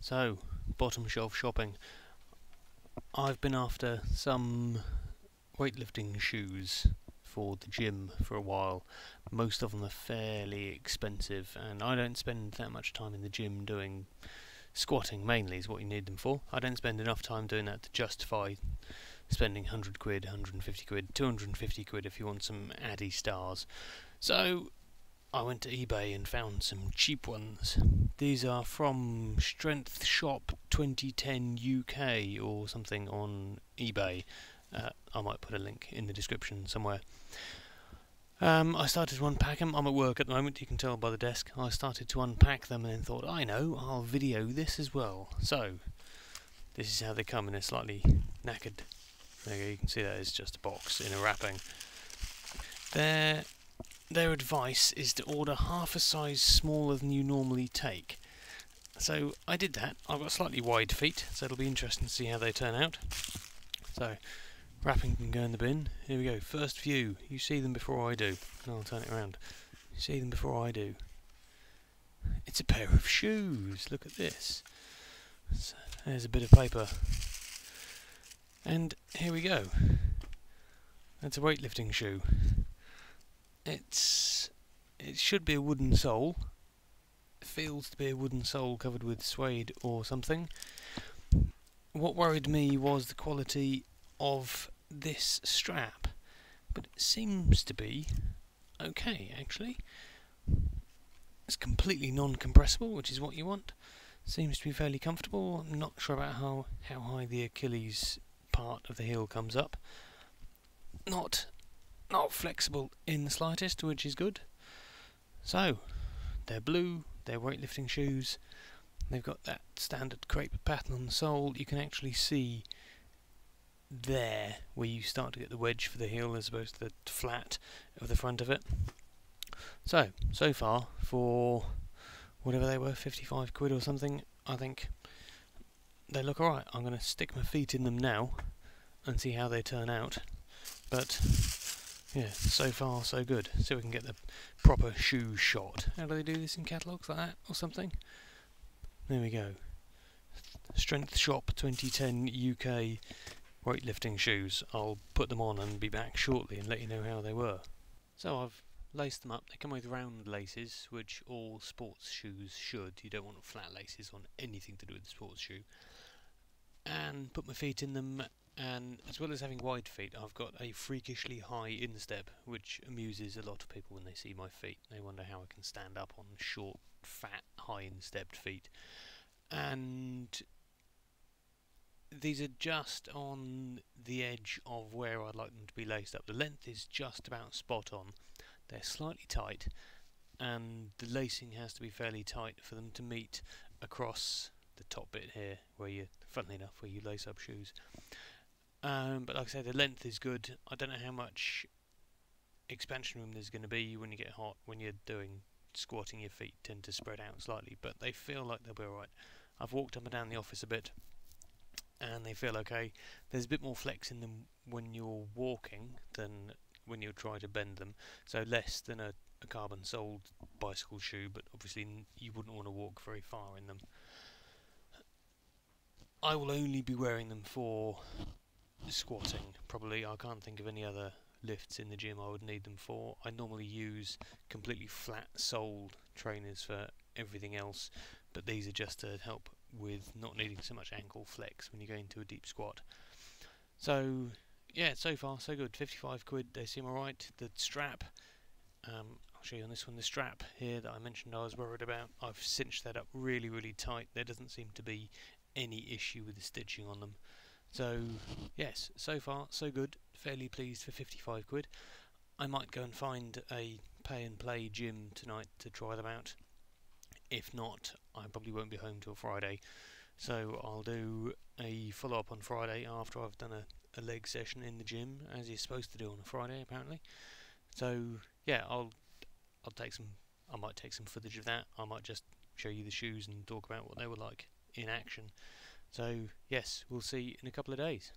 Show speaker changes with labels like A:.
A: So, bottom shelf shopping. I've been after some weightlifting shoes for the gym for a while. Most of them are fairly expensive, and I don't spend that much time in the gym doing squatting mainly is what you need them for. I don't spend enough time doing that to justify spending 100 quid, 150 quid, 250 quid if you want some addy stars. So I went to eBay and found some cheap ones. These are from Strength Shop 2010 UK or something on eBay. I might put a link in the description somewhere. I started to unpack them. I'm at work at the moment, you can tell by the desk. I started to unpack them and then thought, I know, I'll video this as well. So, this is how they come in a slightly knackered. There you go, you can see that is just a box in a wrapping. Their advice is to order half a size smaller than you normally take. So I did that. I've got slightly wide feet, so it'll be interesting to see how they turn out. So, wrapping can go in the bin. Here we go. First view. You see them before I do. And I'll turn it around. You see them before I do. It's a pair of shoes. Look at this. So, there's a bit of paper. And here we go. That's a weightlifting shoe. It should be a wooden sole. It feels to be a wooden sole covered with suede or something. What worried me was the quality of this strap, but it seems to be okay actually. It's completely non-compressible, which is what you want. Seems to be fairly comfortable. I'm not sure about how high the Achilles part of the heel comes up. Not flexible in the slightest, which is good. So, they're blue, they're weightlifting shoes. They've got that standard crepe pattern on the sole. You can actually see there where you start to get the wedge for the heel as opposed to the flat of the front of it. So far, for whatever they were, 55 quid or something, I think they look alright. I'm going to stick my feet in them now and see how they turn out. But yeah, so far so good. So we can get the proper shoe shot. How do they do this in catalogues like that or something? There we go. Strength Shop 2010 UK weightlifting shoes. I'll put them on and be back shortly and let you know how they were. So I've laced them up. They come with round laces, which all sports shoes should. You don't want flat laces on anything to do with the sports shoe. And put my feet in them. And as well as having wide feet, I've got a freakishly high instep, which amuses a lot of people when they see my feet. They wonder how I can stand up on short, fat, high instepped feet. And these are just on the edge of where I'd like them to be laced up. The length is just about spot on. They're slightly tight, and the lacing has to be fairly tight for them to meet across the top bit here, where you, funnily enough, where you lace up shoes. But like I say, the length is good. I don't know how much expansion room there's going to be when you get hot. When you're doing squatting, your feet tend to spread out slightly, but they feel like they'll be alright. I've walked up and down the office a bit, and they feel okay. There's a bit more flex in them when you're walking than when you try to bend them, so less than a carbon-soled bicycle shoe, but obviously you wouldn't want to walk very far in them. I will only be wearing them for squatting, probably. I can't think of any other lifts in the gym I would need them for. I normally use completely flat-soled trainers for everything else, but these are just to help with not needing so much ankle flex when you go into a deep squat. So yeah, so far so good. 55 quid, they seem alright. The strap, I'll show you on this one, the strap here that I mentioned I was worried about, I've cinched that up really tight. There doesn't seem to be any issue with the stitching on them. So yes, so far so good. Fairly pleased for 55 quid. I might go and find a pay and play gym tonight to try them out. If not, I probably won't be home till Friday, so I'll do a follow-up on Friday after I've done a leg session in the gym, as you're supposed to do on a Friday apparently. So yeah, I might take some footage of that. I might just show you the shoes and talk about what they were like in action. So yes, we'll see in a couple of days.